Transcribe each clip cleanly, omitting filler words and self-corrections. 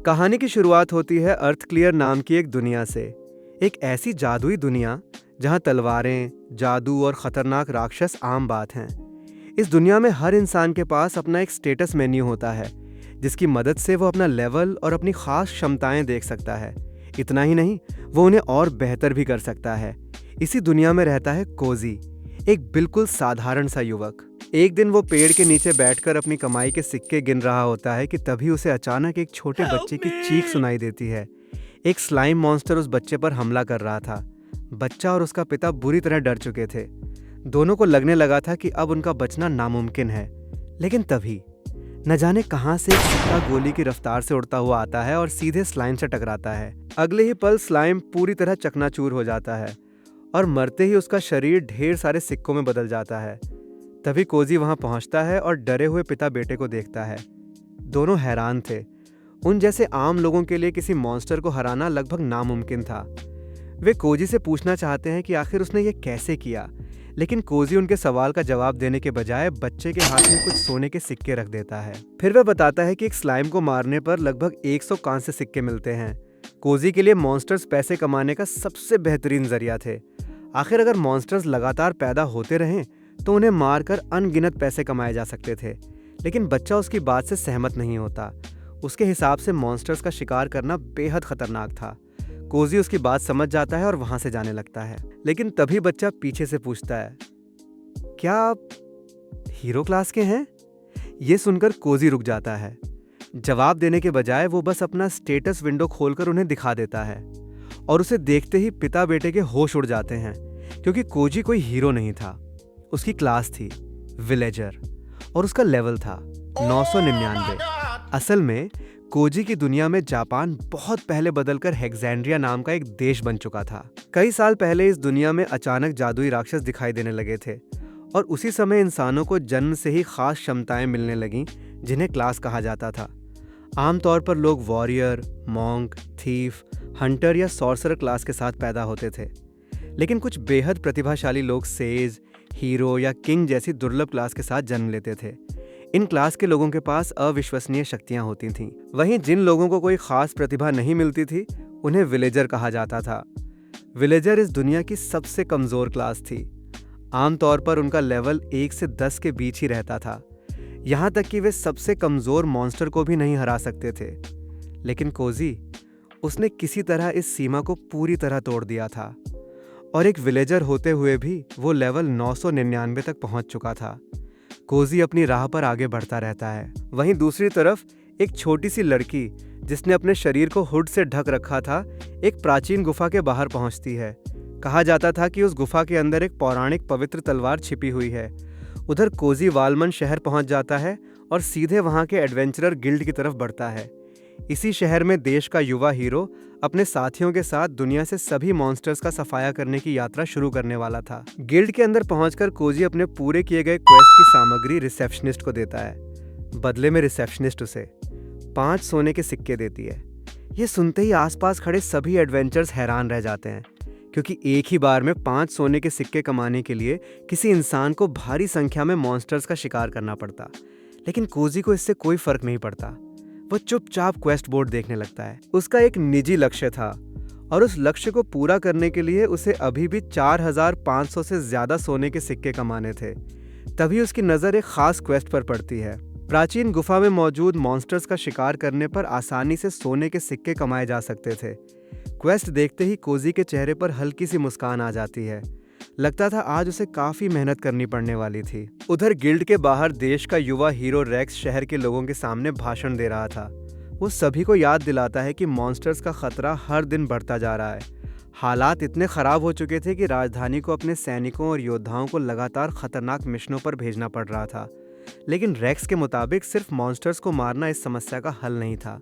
कहानी की शुरुआत होती है अर्थ क्लियर नाम की एक दुनिया से। एक ऐसी जादुई दुनिया जहां तलवारें, जादू और खतरनाक राक्षस आम बात हैं। इस दुनिया में हर इंसान के पास अपना एक स्टेटस मेन्यू होता है, जिसकी मदद से वो अपना लेवल और अपनी खास क्षमताएं देख सकता है। इतना ही नहीं, वो उन्हें और बेहतर भी कर सकता है। इसी दुनिया में रहता है कोजी, एक बिल्कुल साधारण सा युवक। एक दिन वो पेड़ के नीचे बैठकर अपनी कमाई के सिक्के गिन रहा होता है कि तभी उसे अचानक एक छोटे बच्चे की चीख सुनाई देती है। एक स्लाइम मॉन्स्टर उस बच्चे पर हमला कर रहा था। बच्चा और उसका पिता बुरी तरह डर चुके थे। दोनों को लगने लगा था कि अब उनका बचना नामुमकिन है। लेकिन तभी न जाने कहां से एक सिक्का गोली की रफ्तार से उड़ता हुआ आता है और सीधे स्लाइम से टकराता है। अगले ही पल स्लाइम पूरी तरह चकनाचूर हो जाता है और मरते ही उसका शरीर ढेर सारे सिक्कों में बदल जाता है। तभी कोजी वहां पहुंचता है और डरे हुए पिता बेटे को देखता है। दोनों हैरान थे। उन जैसे आम लोगों के लिए किसी मॉन्स्टर को हराना लगभग नामुमकिन था। वे कोजी से पूछना चाहते हैं कि आखिर उसने ये कैसे किया, लेकिन कोजी उनके सवाल का जवाब देने के बजाय बच्चे के हाथ में कुछ सोने के सिक्के रख देता है। फिर वह बताता है कि एक स्लाइम को मारने पर लगभग 100 कांस्य सिक्के मिलते हैं। कोजी के लिए मॉन्स्टर्स पैसे कमाने का सबसे बेहतरीन जरिया थे। आखिर अगर मॉन्स्टर्स लगातार पैदा होते रहें तो उन्हें मारकर अनगिनत पैसे कमाए जा सकते थे। लेकिन बच्चा उसकी बात से सहमत नहीं होता। उसके हिसाब से मॉन्स्टर्स का शिकार करना बेहद खतरनाक था। कोजी उसकी बात समझ जाता है और वहां से जाने लगता है। लेकिन तभी बच्चा पीछे से पूछता है, क्या आप हीरो क्लास के हैं? ये सुनकर कोजी रुक जाता है। जवाब देने के बजाय वो बस अपना स्टेटस विंडो खोलकर उन्हें दिखा देता है और उसे देखते ही पिता बेटे के होश उड़ जाते हैं, क्योंकि कोजी कोई हीरो नहीं था। उसकी क्लास थी विलेजर और उसका लेवल था 999। असल में कोजी की दुनिया में जापान बहुत पहले बदलकर हेक्सेंड्रिया नाम का एक देश बन चुका था। कई साल पहले इस दुनिया में अचानक जादुई राक्षस दिखाई देने लगे थे और उसी समय इंसानों को जन्म से ही खास क्षमताएं मिलने लगीं, जिन्हें क्लास कहा जाता था। आमतौर पर लोग वॉरियर, मॉन्क, थीफ, हंटर या सॉर्सरर क्लास के साथ पैदा होते थे। लेकिन कुछ बेहद प्रतिभाशाली लोग सेज, हीरो या किंग जैसी दुर्लभ क्लास के साथ जन्म लेते थे। इन क्लास के लोगों के पास अविश्वसनीय शक्तियां होती थीं। वहीं जिन लोगों को कोई खास प्रतिभा नहीं मिलती थी, उन्हें विलेजर कहा जाता था। विलेजर इस दुनिया की सबसे कमजोर क्लास थी। आमतौर पर उनका लेवल 1 से 10 के बीच ही रहता था। यहाँ तक कि वे सबसे कमजोर मॉन्स्टर को भी नहीं हरा सकते थे। लेकिन कोजी, उसने किसी तरह इस सीमा को पूरी तरह तोड़ दिया था और एक विलेजर होते हुए भी वो लेवल 999 तक पहुंच चुका था। कोजी अपनी राह पर आगे बढ़ता रहता है। वहीं दूसरी तरफ एक छोटी सी लड़की, जिसने अपने शरीर को हुड से ढक रखा था, एक प्राचीन गुफा के बाहर पहुंचती है। कहा जाता था कि उस गुफा के अंदर एक पौराणिक पवित्र तलवार छिपी हुई है। उधर कोजी वालमन शहर पहुंच जाता है और सीधे वहां के एडवेंचरर गिल्ड की तरफ बढ़ता है। इसी शहर में देश का युवा हीरो अपने साथियों के साथ दुनिया से सभी मॉन्स्टर्स का सफाया करने की यात्रा शुरू करने वाला था। गिल्ड के अंदर पहुंचकर कोजी अपने पूरे किए गए क्वेस्ट की सामग्री रिसेप्शनिस्ट को देता है। बदले में रिसेप्शनिस्ट उसे 5 सोने के सिक्के देती है। ये सुनते ही आसपास खड़े सभी एडवेंचर्स हैरान रह जाते हैं, क्योंकि एक ही बार में 5 सोने के सिक्के कमाने के लिए किसी इंसान को भारी संख्या में मॉन्स्टर्स का शिकार करना पड़ता। लेकिन कोजी को इससे कोई फर्क नहीं पड़ता। वो चुपचाप क्वेस्ट बोर्ड देखने लगता है। उसका एक निजी लक्ष्य था और उस लक्ष्य को पूरा करने के लिए उसे अभी भी 4500 से ज्यादा सोने के सिक्के कमाने थे। तभी उसकी नजर एक खास क्वेस्ट पर पड़ती है। प्राचीन गुफा में मौजूद मॉन्स्टर्स का शिकार करने पर आसानी से सोने के सिक्के कमाए जा सकते थे। क्वेस्ट देखते ही कोजी के चेहरे पर हल्की सी मुस्कान आ जाती है। लगता था आज उसे काफी मेहनत करनी पड़ने वाली थी। उधर गिल्ड के बाहर देश का युवा हीरो रेक्स शहर के लोगों के सामने भाषण दे रहा था। वो सभी को याद दिलाता है कि मॉन्स्टर्स का खतरा हर दिन बढ़ता जा रहा है। हालात इतने खराब हो चुके थे कि राजधानी को अपने सैनिकों और योद्धाओं को लगातार खतरनाक मिशनों पर भेजना पड़ रहा था। लेकिन रेक्स के मुताबिक सिर्फ मॉन्स्टर्स को मारना इस समस्या का हल नहीं था।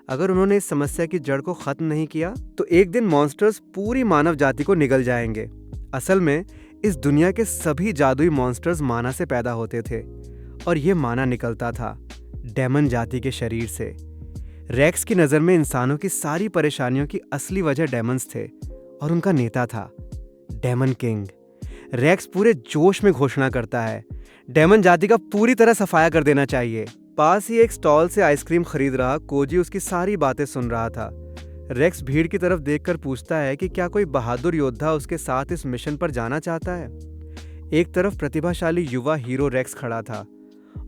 अगर उन्होंने इस समस्या की जड़ को खत्म नहीं किया तो एक दिन मॉन्स्टर्स पूरी मानव जाति को निगल जाएंगे। असल में इस दुनिया के सभी जादुई मॉन्स्टर्स माना से पैदा होते थे और ये माना निकलता था डेमन जाति के शरीर से। रेक्स की नज़र में इंसानों की सारी परेशानियों की असली वजह डेमन्स थे और उनका नेता था डेमन किंग। रेक्स पूरे जोश में घोषणा करता है, डेमन जाति का पूरी तरह सफाया कर देना चाहिए। पास ही एक स्टॉल से आइसक्रीम खरीद रहा कोजी उसकी सारी बातें सुन रहा था। रेक्स भीड़ की तरफ देखकर पूछता है कि क्या कोई बहादुर योद्धा उसके साथ इस मिशन पर जाना चाहता है। एक तरफ प्रतिभाशाली युवा हीरो रेक्स खड़ा था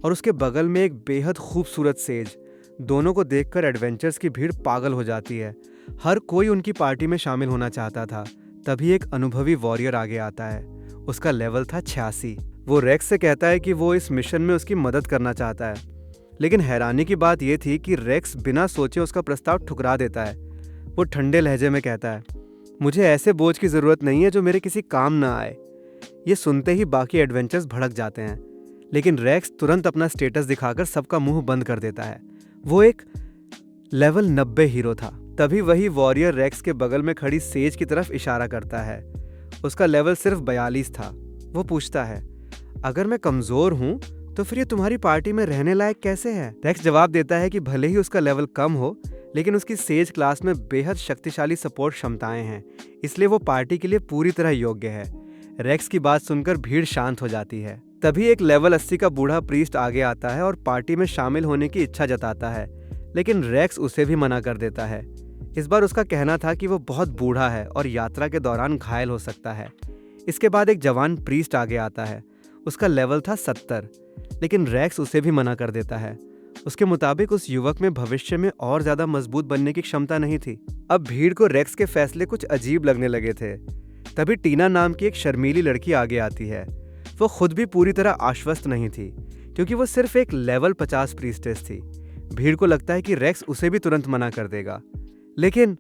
और उसके बगल में एक बेहद खूबसूरत सेज। दोनों को देखकर एडवेंचर्स की भीड़ पागल हो जाती है। हर कोई उनकी पार्टी में शामिल होना चाहता था। तभी एक अनुभवी वॉरियर आगे आता है। उसका लेवल था 86। वो रेक्स से कहता है कि वो इस मिशन में उसकी मदद करना चाहता है। लेकिन हैरानी की बात यह थी कि रेक्स बिना सोचे उसका प्रस्ताव ठुकरा देता है। वो ठंडे लहजे में कहता है, मुझे ऐसे बोझ की ज़रूरत नहीं है जो मेरे किसी काम ना आए। ये सुनते ही बाकी एडवेंचर्स भड़क जाते हैं, लेकिन रेक्स तुरंत अपना स्टेटस दिखाकर सबका मुंह बंद कर देता है। वो एक लेवल 90 हीरो था। तभी वही वॉरियर रेक्स के बगल में खड़ी सेज की तरफ इशारा करता है। उसका लेवल सिर्फ 42 था। वो पूछता है, अगर मैं कमज़ोर हूँ तो फिर ये तुम्हारी पार्टी में रहने लायक कैसे है? रेक्स जवाब देता है कि भले ही उसका लेवल कम हो, लेकिन उसकी सेज क्लास में बेहद शक्तिशाली सपोर्ट क्षमताएं हैं, इसलिए वो पार्टी के लिए पूरी तरह योग्य है। रेक्स की बात सुनकर भीड़ शांत हो जाती है। तभी एक लेवल 80 का बूढ़ा प्रीस्ट आगे आता है और पार्टी में शामिल होने की इच्छा जताता है, लेकिन रेक्स उसे भी मना कर देता है। इस बार उसका कहना था कि वो बहुत बूढ़ा है और यात्रा के दौरान घायल हो सकता है। इसके बाद एक जवान प्रीस्ट आगे आता है। उसका लेवल था 70, लेकिन रेक्स उसे भी मना कर देता है। उसके मुताबिक उस युवक में भविष्य में और ज्यादा मजबूत बनने की क्षमता नहीं थी। अब भीड़ को रेक्स के फैसले कुछ अजीब लगने लगे थे। तभी टीना नाम की एक शर्मीली लड़की आगे आती है। वो खुद भी पूरी तरह आश्वस्त नहीं थी, क्योंकि वो सिर्फ एक लेवल 50 प्रीस्टेस थी। भीड़ को लगता है कि रेक्स उसे भी तुरंत मना कर देगा। लेकिन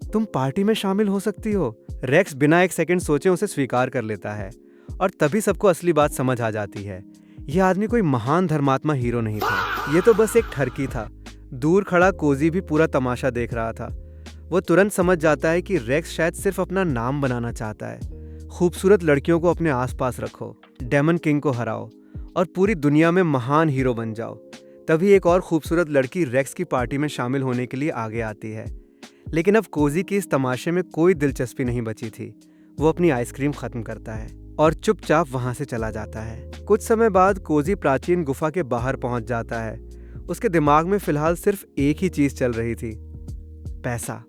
तुम पार्टी में शामिल हो सकती हो। रेक्स बिना एक सेकंड सोचे उसे स्वीकार कर लेता है, और तभी सबको असली बात समझ आ जाती है। यह आदमी कोई महान धर्मात्मा हीरो नहीं था, ये तो बस एक ठरकी था। दूर खड़ा कोजी भी पूरा तमाशा देख रहा था। वो तुरंत समझ जाता है कि रेक्स शायद सिर्फ अपना नाम बनाना चाहता है। खूबसूरत लड़कियों को अपने आसपास रखो, डेमन किंग को हराओ और पूरी दुनिया में महान हीरो बन जाओ। तभी एक और खूबसूरत लड़की रेक्स की पार्टी में शामिल होने के लिए आगे आती है। लेकिन अब कोजी की इस तमाशे में कोई दिलचस्पी नहीं बची थी। वो अपनी आइसक्रीम खत्म करता है और चुपचाप वहां से चला जाता है। कुछ समय बाद कोजी प्राचीन गुफा के बाहर पहुंच जाता है। उसके दिमाग में फिलहाल सिर्फ एक ही चीज चल रही थी, पैसा।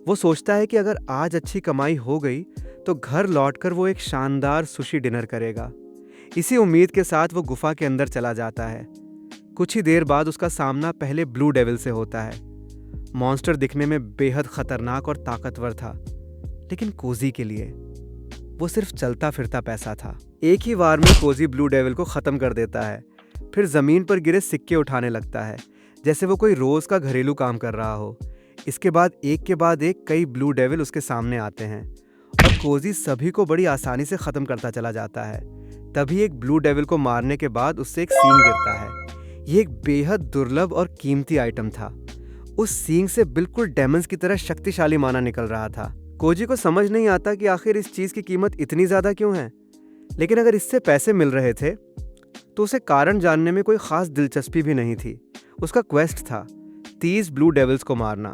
वो सोचता है कि अगर आज अच्छी कमाई हो गई तो घर लौटकर वो एक शानदार सुशी डिनर करेगा। इसी उम्मीद के साथ वो गुफा के अंदर चला जाता है। कुछ ही देर बाद उसका सामना पहले ब्लू डेविल से होता है। मॉन्स्टर दिखने में बेहद खतरनाक और ताकतवर था, लेकिन कोजी के लिए वो सिर्फ चलता फिरता पैसा था। एक ही वार में कोजी ब्लू डेविल को खत्म कर देता है। फिर जमीन पर गिरे सिक्के उठाने लगता है, जैसे वो कोई रोज का घरेलू काम कर रहा हो। इसके बाद के बाद एक कई ब्लू डेविल उसके सामने आते हैं और कोजी सभी को बड़ी आसानी से खत्म करता चला जाता है। तभी एक ब्लू डेविल को मारने के बाद उससे एक सींग गिरता है। ये एक बेहद दुर्लभ और कीमती आइटम था। उस सींग से बिल्कुल डेमन्स की तरह शक्तिशाली माना निकल रहा था। कोजी को समझ नहीं आता कि आखिर इस चीज की कीमत इतनी ज्यादा क्यों है, लेकिन अगर इससे पैसे मिल रहे थे तो उसे कारण जानने में कोई खास दिलचस्पी भी नहीं थी। उसका क्वेस्ट था 30 ब्लू डेविल्स को मारना,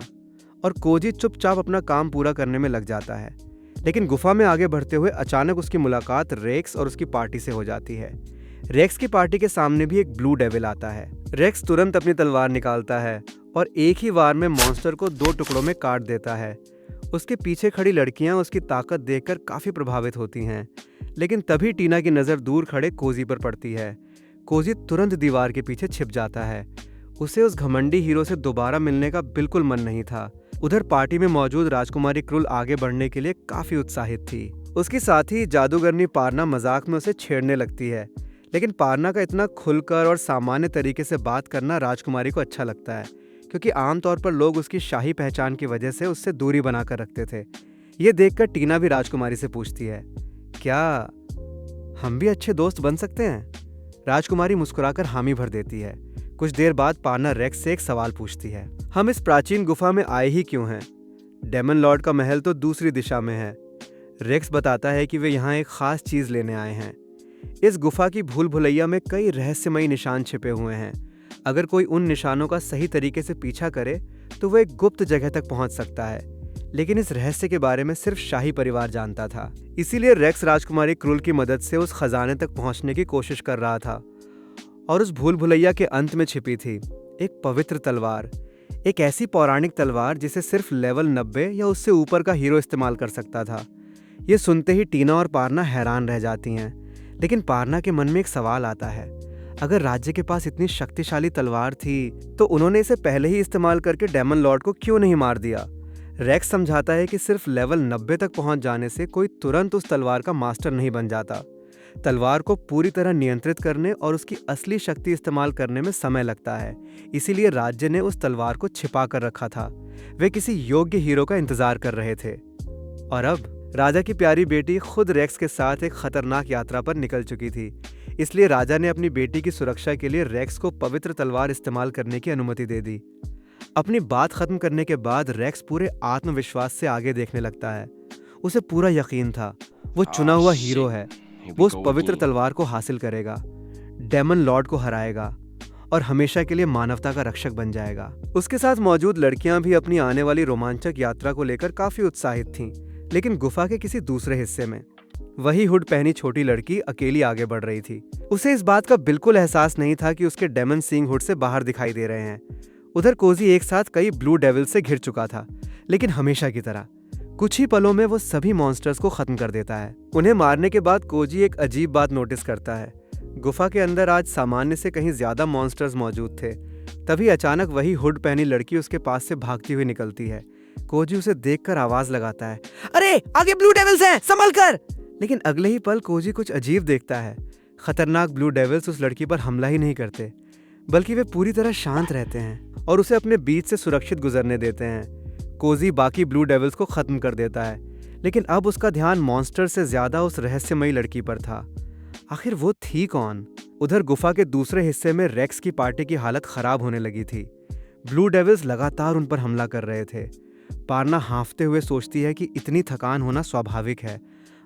और कोजी चुपचाप अपना काम पूरा करने में लग जाता है। लेकिन गुफा में आगे बढ़ते हुए अचानक उसकी मुलाकात रेक्स और उसकी पार्टी से हो जाती है। रेक्स की पार्टी के सामने भी एक ब्लू डेविल आता है। रेक्स तुरंत अपनी तलवार निकालता है और एक ही वार में मॉन्स्टर को 2 टुकड़ों में काट देता है। उसके पीछे खड़ी लड़कियां उसकी ताकत देखकर काफी प्रभावित होती हैं, लेकिन तभी टीना की नजर दूर खड़े कोजी पर पड़ती है। कोजी तुरंत दीवार के पीछे छिप जाता है। उसे उस घमंडी हीरो से दोबारा मिलने का बिल्कुल मन नहीं था। उधर पार्टी में मौजूद राजकुमारी क्रुल आगे बढ़ने के लिए काफी उत्साहित थी। उसकी साथी जादूगरनी पारना मजाक में उसे छेड़ने लगती है, लेकिन पारना का इतना खुलकर और सामान्य तरीके से बात करना राजकुमारी को अच्छा लगता है, क्योंकि आमतौर पर लोग उसकी शाही पहचान की वजह से उससे दूरी बनाकर रखते थे। ये देखकर टीना भी राजकुमारी से पूछती है, क्या हम भी अच्छे दोस्त बन सकते हैं? राजकुमारी मुस्कुराकर हामी भर देती है। कुछ देर बाद पारना रेक्स से एक सवाल पूछती है, हम इस प्राचीन गुफा में आए ही क्यों हैं? डेमन लॉर्ड का महल तो दूसरी दिशा में है। रेक्स बताता है कि वे यहाँ एक खास चीज लेने आए हैं। इस गुफा की भूल भुलैया में कई रहस्यमयी निशान छिपे हुए हैं। अगर कोई उन निशानों का सही तरीके से पीछा करे तो वो एक गुप्त जगह तक पहुंच सकता है, लेकिन इस रहस्य के बारे में सिर्फ शाही परिवार जानता था। इसीलिए रेक्स राजकुमारी क्रुल की मदद से उस खजाने तक पहुंचने की कोशिश कर रहा था, और उस भूल भुलैया के अंत में छिपी थी एक पवित्र तलवार, एक ऐसी पौराणिक तलवार जिसे सिर्फ लेवल 90 या उससे ऊपर का हीरो इस्तेमाल कर सकता था। ये सुनते ही टीना और पारना हैरान रह जाती हैं, लेकिन पारना के मन में एक सवाल आता है। अगर राज्य के पास इतनी शक्तिशाली तलवार थी तो उन्होंने इसे पहले ही इस्तेमाल करके डेमन लॉर्ड को क्यों नहीं मार दिया। रेक्स समझाता है कि सिर्फ लेवल 90 तक पहुंच जाने से कोई तुरंत उस तलवार का मास्टर नहीं बन जाता। तलवार को पूरी तरह नियंत्रित करने और उसकी असली शक्ति इस्तेमाल करने में समय लगता है, इसीलिए राज्य ने उस तलवार को छिपा कर रखा था। वे किसी योग्य हीरो का इंतजार कर रहे थे। और अब राजा की प्यारी बेटी खुद रेक्स के साथ एक खतरनाक यात्रा पर निकल चुकी थी, इसलिए राजा ने अपनी बेटी की सुरक्षा के लिए रेक्स को पवित्र तलवार इस्तेमाल करने की अनुमति दे दी। अपनी बात खत्म करने के बाद रेक्स पूरे आत्मविश्वास से आगे देखने लगता है। उसे पूरा यकीन था वो चुना हुआ हीरो है। वो उस पवित्र तलवार को हासिल करेगा, डेमन लॉर्ड को हराएगा और हमेशा के लिए मानवता का रक्षक बन जाएगा। उसके साथ मौजूद लड़कियां भी अपनी आने वाली रोमांचक यात्रा को लेकर काफी उत्साहित थीं, लेकिन गुफा के किसी दूसरे हिस्से में वही हुड पहनी छोटी लड़की अकेली आगे बढ़ रही थी। उसे इस बात का बिल्कुल एहसास नहीं था कि उसके डेमन सींग हुड से बाहर दिखाई दे रहे हैं। उधर कोजी एक साथ कई ब्लू डेविल से घिर चुका था, लेकिन हमेशा की तरह कुछ ही पलों में वो सभी मॉन्स्टर्स को खत्म कर देता है। उन्हें मारने के बाद कोजी एक अजीब बात नोटिस करता है। गुफा के अंदर आज सामान्य से कहीं ज्यादा मॉन्स्टर्स मौजूद थे। तभी अचानक वही हुड पहनी लड़की उसके पास से भागती हुई निकलती है। कोजी उसे देखकर आवाज लगाता है, अरे आगे ब्लू डेविल्स हैं, संभल कर। लेकिन अगले ही पल कोजी कुछ अजीब देखता है। खतरनाक ब्लू डेविल्स उस लड़की पर हमला ही नहीं करते, बल्कि वे पूरी तरह शांत रहते हैं और उसे अपने बीच से सुरक्षित गुजरने देते हैं। कोजी बाकी ब्लू डेविल्स को खत्म कर देता है, लेकिन अब उसका ध्यान मॉन्स्टर से ज्यादा उस रहस्यमयी लड़की पर था। आखिर वो थी कौन? उधर गुफा के दूसरे हिस्से में रेक्स की पार्टी की हालत खराब होने लगी थी। ब्लू डेविल्स लगातार उन पर हमला कर रहे थे। पारना हांफते हुए सोचती है कि इतनी थकान होना स्वाभाविक है।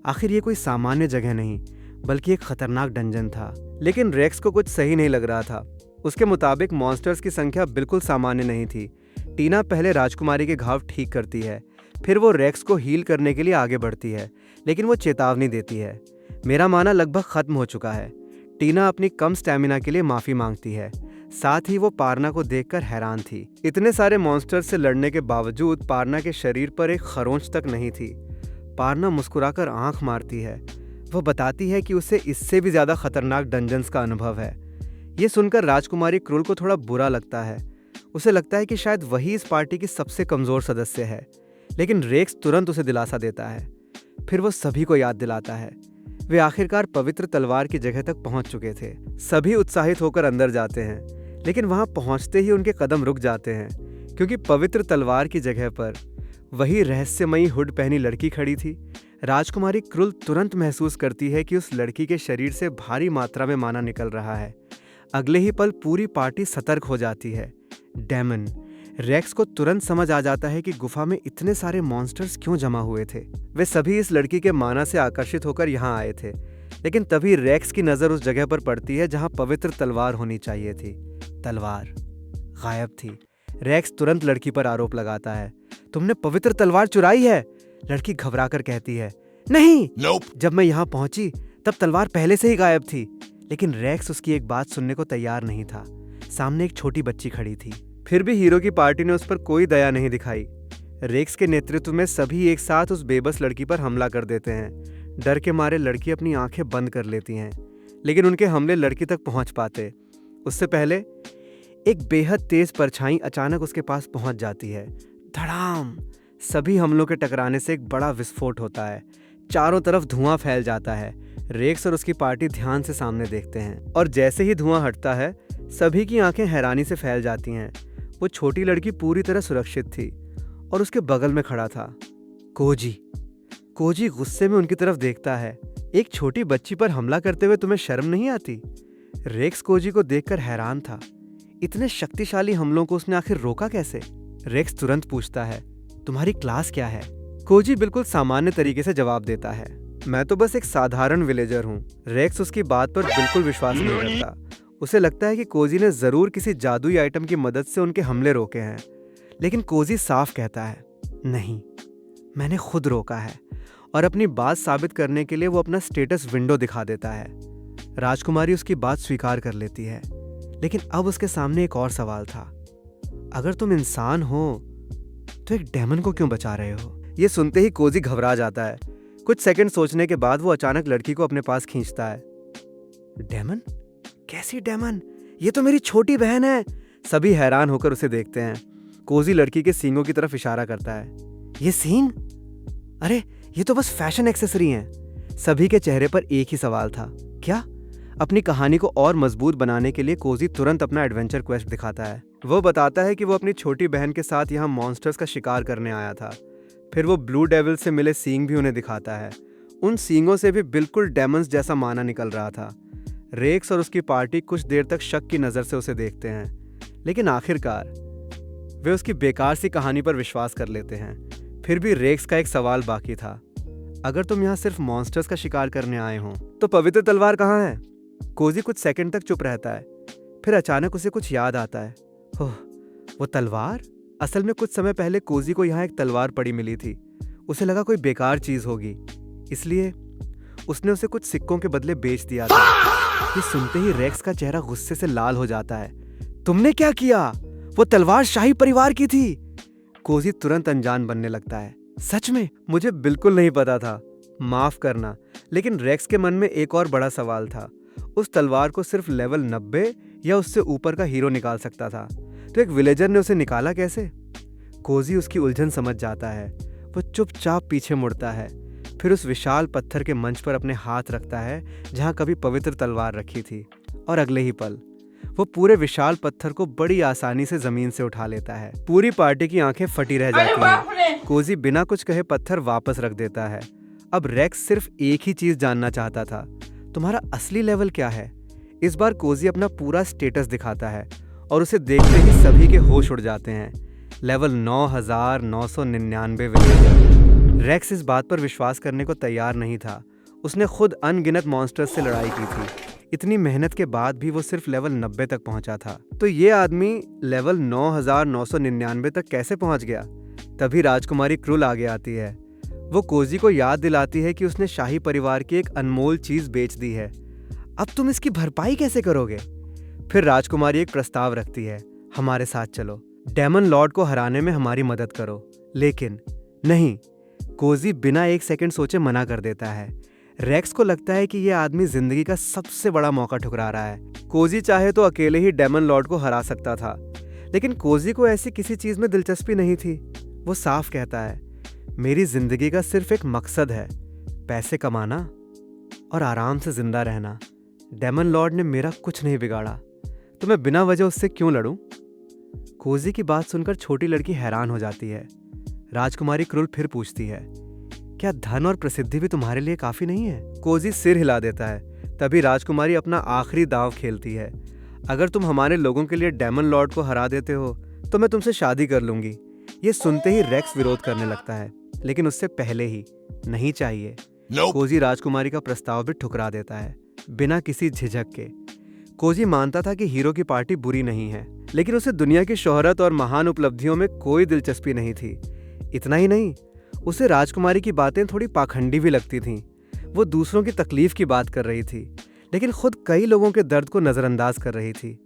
आखिर ये कोई सामान्य जगह नहीं, बल्कि एक खतरनाक डंजन था। लेकिन रेक्स को कुछ सही नहीं लग रहा था। उसके मुताबिक मॉन्स्टर्स की संख्या बिल्कुल सामान्य नहीं थी। टीना पहले राजकुमारी के घाव ठीक करती है, फिर वो रेक्स को हील करने के लिए आगे बढ़ती है, लेकिन वो चेतावनी देती है। मेरा माना लगभग खत्म हो चुका है। टीना अपनी कम स्टैमिना के लिए माफी मांगती है। साथ ही वो पारना को देखकर हैरान थी। इतने सारे मॉन्स्टर्स से लड़ने के बावजूद पारना के शरीर पर एक खरोंच तक नहीं थी। पारना मुस्कुराकर आंख मारती है। वो बताती है कि उसे इससे भी ज्यादा खतरनाक डंजन्स का अनुभव है। ये सुनकर राजकुमारी क्रूल को थोड़ा बुरा लगता है। उसे लगता है कि शायद वही इस पार्टी की सबसे कमजोर सदस्य है, लेकिन रेक्स तुरंत उसे दिलासा देता है। फिर वो सभी को याद दिलाता है। वे आखिरकार पवित्र तलवार की जगह तक पहुंच चुके थे। सभी उत्साहित होकर अंदर जाते हैं, लेकिन वहां पहुंचते ही उनके कदम रुक जाते हैं, क्योंकि पवित्र तलवार की जगह पर वही रहस्यमयी हुड पहनी लड़की खड़ी थी। राजकुमारी क्रूल तुरंत महसूस करती है कि उस लड़की के शरीर से भारी मात्रा में माना निकल रहा है। अगले ही पल पूरी पार्टी सतर्क हो जाती है। डेमन रेक्स को तुरंत समझ आ जाता है कि गुफा में इतने सारे मॉन्स्टर्स क्यों जमा हुए थे। वे सभी इस लड़की के माना से आकर्षित होकर यहाँ आए थे, लेकिन तभी रेक्स की नजर उस जगह पर पड़ती है जहाँ पवित्र तलवार होनी चाहिए थी। तलवार गायब थी। रेक्स तुरंत लड़की पर आरोप लगाता है, तुमने पवित्र तलवार चुराई है। लड़की घबराकर कहती है, नहीं, जब मैं यहाँ पहुंची तब तलवार पहले से ही गायब थी। लेकिन रेक्स उसकी एक बात सुनने को तैयार नहीं था। सामने एक छोटी बच्ची खड़ी थी। फिर भी हीरो की पार्टी ने उस पर कोई दया नहीं दिखाई। रेक्स के नेतृत्व में सभी एक साथ उस बेबस लड़की पर हमला कर देते हैं। डर के मारे लड़की अपनी आंखें बंद कर लेती हैं, लेकिन उनके हमले लड़की तक पहुंच पाते उससे पहले एक बेहद तेज परछाई अचानक उसके पास पहुंच जाती है। धड़ाम! सभी हमलों के टकराने से एक बड़ा विस्फोट होता है। चारों तरफ धुआं फैल जाता है। रेक्स और उसकी पार्टी ध्यान से सामने देखते हैं, और जैसे ही धुआं हटता है सभी की आंखें हैरानी से फैल जाती हैं। वो छोटी लड़की पूरी तरह सुरक्षित थी और उसके बगल में खड़ा था कोजी। कोजी गुस्से में उनकी तरफ देखता है। एक छोटी बच्ची पर हमला करते हुए तुम्हें शर्म नहीं आती? रेक्स कोजी को देखकर हैरान था। इतने शक्तिशाली हमलों को उसने आखिर रोका कैसे? रेक्स तुरंत पूछता है, तुम्हारी क्लास क्या है? कोजी बिल्कुल सामान्य तरीके से जवाब देता है, मैं तो बस एक साधारण विलेजर हूँ। रेक्स उसकी बात पर बिल्कुल विश्वास नहीं करता। उसे लगता है कि कोजी ने जरूर किसी जादुई आइटम की मदद से उनके हमले रोके हैं, लेकिन कोजी साफ कहता है, नहीं, मैंने खुद रोका है। और अपनी बात साबित करने के लिए वो अपना स्टेटस विंडो दिखा देता है। राजकुमारी उसकी बात स्वीकार कर लेती है, लेकिन अब उसके सामने एक और सवाल था। अगर तुम इंसान हो तो एक डेमन को क्यों बचा रहे हो? ये सुनते ही कोजी घबरा जाता है। कुछ सेकंड सोचने के बाद वो अचानक लड़की को अपने पास खींचता है। डेमन? कैसी डेमन? ये तो मेरी छोटी बहन है। सभी हैरान होकर उसे देखते हैं। कोजी लड़की के सींगों की तरफ इशारा करता है। ये सींग? अरे ये तो बस फैशन एक्सेसरी हैं। सभी के चेहरे पर एक ही सवाल था, क्या? अपनी कहानी को और मजबूत बनाने के लिए कोजी तुरंत अपना एडवेंचर क्वेस्ट दिखाता है। वो बताता है कि वो अपनी छोटी बहन के साथ यहाँ मॉन्स्टर्स का शिकार करने आया था। फिर वो ब्लू डेविल से मिले सींग भी उन्हें दिखाता है। उन सींगों से भी बिल्कुल डेमन्स जैसा माना निकल रहा था। रेक्स और उसकी पार्टी कुछ देर तक शक की नज़र से उसे देखते हैं, लेकिन आखिरकार वे उसकी बेकार सी कहानी पर विश्वास कर लेते हैं। फिर भी रेक्स का एक सवाल बाकी था। अगर तुम यहाँ सिर्फ मॉन्स्टर्स का शिकार करने आए हो तो पवित्र तलवार कहाँ है? कोजी कुछ सेकंड तक चुप रहता है। फिर अचानक उसे कुछ याद आता है। ओह, वो तलवार? असल में कुछ समय पहले कोजी को यहाँ एक तलवार पड़ी मिली थी। उसे लगा कोई बेकार चीज होगी, इसलिए उसने उसे कुछ सिक्कों के बदले बेच दिया था। ये सुनते ही रेक्स का चेहरा गुस्से से लाल हो जाता है। तुमने क्या किया? वो तलवार शाही परिवार की थी। कोजी तुरंत अनजान बनने लगता है। सच में? मुझे बिल्कुल नहीं पता था, माफ करना। लेकिन रेक्स के मन में एक और बड़ा सवाल था। उस तलवार को सिर्फ लेवल 90 या उससे ऊपर का हीरो निकाल सकता था, तो एक विलेजर ने उसे निकाला कैसे? कोजी उसकी उलझन समझ जाता है। वो चुपचाप पीछे मुड़ता है, फिर उस विशाल पत्थर के मंच पर अपने हाथ रखता है जहां कभी पवित्र तलवार रखी थी, और अगले ही पल वो पूरे विशाल पत्थर को बड़ी आसानी से जमीन से उठा लेता है। पूरी पार्टी की आंखें फटी रह जाती हैं। कोजी बिना कुछ कहे पत्थर वापस रख देता है। अब रेक्स सिर्फ एक ही चीज जानना चाहता था, तुम्हारा असली लेवल क्या है? इस बार कोजी अपना पूरा स्टेटस दिखाता है और उसे देखते ही सभी के होश उड़ जाते हैं। Level 9999 villager. रेक्स इस बात पर विश्वास करने को तैयार नहीं था। उसने खुद अनगिनत मॉन्स्टर्स से लड़ाई की थी। इतनी मेहनत के बाद भी वो सिर्फ लेवल 90 तक पहुंचा था, तो ये आदमी लेवल 9999 तक कैसे पहुंच गया? तभी राजकुमारी क्रुल आगे आती है। वो कोजी को याद दिलाती है कि उसने शाही परिवार की एक अनमोल चीज बेच दी है। अब तुम इसकी भरपाई कैसे करोगे? फिर राजकुमारी एक प्रस्ताव रखती है, हमारे साथ चलो, डेमन लॉर्ड को हराने में हमारी मदद करो। लेकिन नहीं, कोजी बिना एक सेकंड सोचे मना कर देता है। रेक्स को लगता है कि यह आदमी जिंदगी का सबसे बड़ा मौका ठुकरा रहा है। कोजी चाहे तो अकेले ही डेमन लॉर्ड को हरा सकता था, लेकिन कोजी को ऐसी किसी चीज में दिलचस्पी नहीं थी। वो साफ कहता है, मेरी जिंदगी का सिर्फ एक मकसद है, पैसे कमाना और आराम से जिंदा रहना। डेमन लॉर्ड ने मेरा कुछ नहीं बिगाड़ा, तो मैं बिना वजह उससे क्यों लड़ूं? कोजी की बात सुनकर छोटी लड़की हैरान हो जाती है। राजकुमारी क्रुल फिर पूछती है, क्या धन और प्रसिद्धि भी तुम्हारे लिए काफी नहीं है? कोजी सिर हिला देता है। तभी राजकुमारी अपना आखिरी दांव खेलती है, अगर तुम हमारे लोगों के लिए डेमन लॉर्ड को हरा देते हो तो मैं तुमसे शादी कर लूंगी। ये सुनते ही रेक्स विरोध करने लगता है, लेकिन उससे पहले ही नहीं चाहिए। कोजी राजकुमारी का प्रस्ताव भी ठुकरा देता है बिना किसी झिझक के। कोजी मानता था कि हीरो की पार्टी बुरी नहीं है, लेकिन उसे दुनिया की शोहरत और महान उपलब्धियों में कोई दिलचस्पी नहीं थी। इतना ही नहीं, उसे राजकुमारी की बातें थोड़ी पाखंडी भी लगती थीं। वो दूसरों की तकलीफ की बात कर रही थी, लेकिन खुद कई लोगों के दर्द को नजरअंदाज कर रही थी।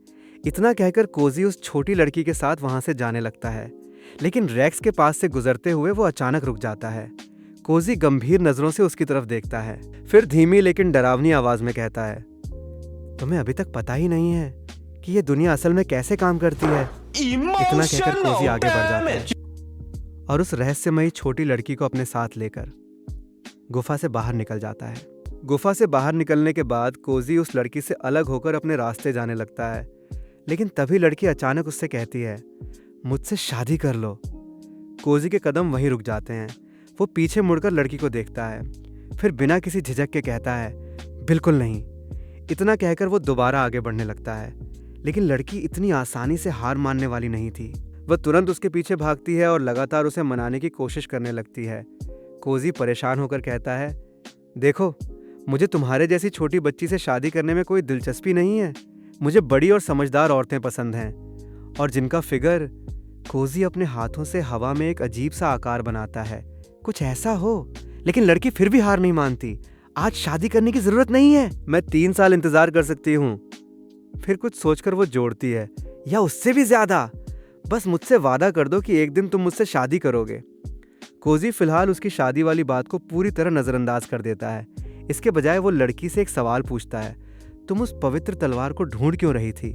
इतना कहकर कोजी उस छोटी लड़की के साथ वहां से जाने लगता है, लेकिन रेक्स के पास से गुजरते हुए वो अचानक रुक जाता है। कोजी गंभीर नजरों से उसकी तरफ देखता है, फिर धीमी लेकिन डरावनी आवाज में कहता है, तुम्हें अभी तक पता ही नहीं है कि ये दुनिया असल में कैसे काम करती है। इतना कहकर कोजी आगे बढ़ जाता है और उस रहस्यमयी छोटी लड़की को अपने साथ लेकर गुफा से बाहर निकल जाता है। गुफा से बाहर निकलने के बाद कोजी उस लड़की से अलग होकर अपने रास्ते जाने लगता है, लेकिन तभी लड़की अचानक उससे कहती है, मुझसे शादी कर लो। कोजी के कदम वहीं रुक जाते हैं। वो पीछे मुड़कर लड़की को देखता है, फिर बिना किसी झिझक के कहता है, बिल्कुल नहीं। इतना कहकर वो दोबारा आगे बढ़ने लगता है, लेकिन लड़की इतनी आसानी से हार मानने वाली नहीं थी। वह तुरंत उसके पीछे भागती है और लगातार उसे मनाने की कोशिश करने लगती है। कोजी परेशान होकर कहता है, देखो, मुझे तुम्हारे जैसी छोटी बच्ची से शादी करने में कोई दिलचस्पी नहीं है। मुझे बड़ी और समझदार औरतें पसंद हैं, और जिनका फिगर। कोजी अपने हाथों से हवा में एक अजीब सा आकार बनाता है, कुछ ऐसा हो। लेकिन लड़की फिर भी हार नहीं मानती। आज शादी करने की जरूरत नहीं है, मैं 3 साल इंतजार कर सकती हूँ। फिर कुछ सोचकर वो जोड़ती है, या उससे भी ज्यादा, बस मुझसे वादा कर दो कि एक दिन तुम मुझसे शादी करोगे। कोजी फिलहाल उसकी शादी वाली बात को पूरी तरह नजरअंदाज कर देता है। इसके बजाय वो लड़की से एक सवाल पूछता है, तुम उस पवित्र तलवार को ढूंढ क्यों रही थी?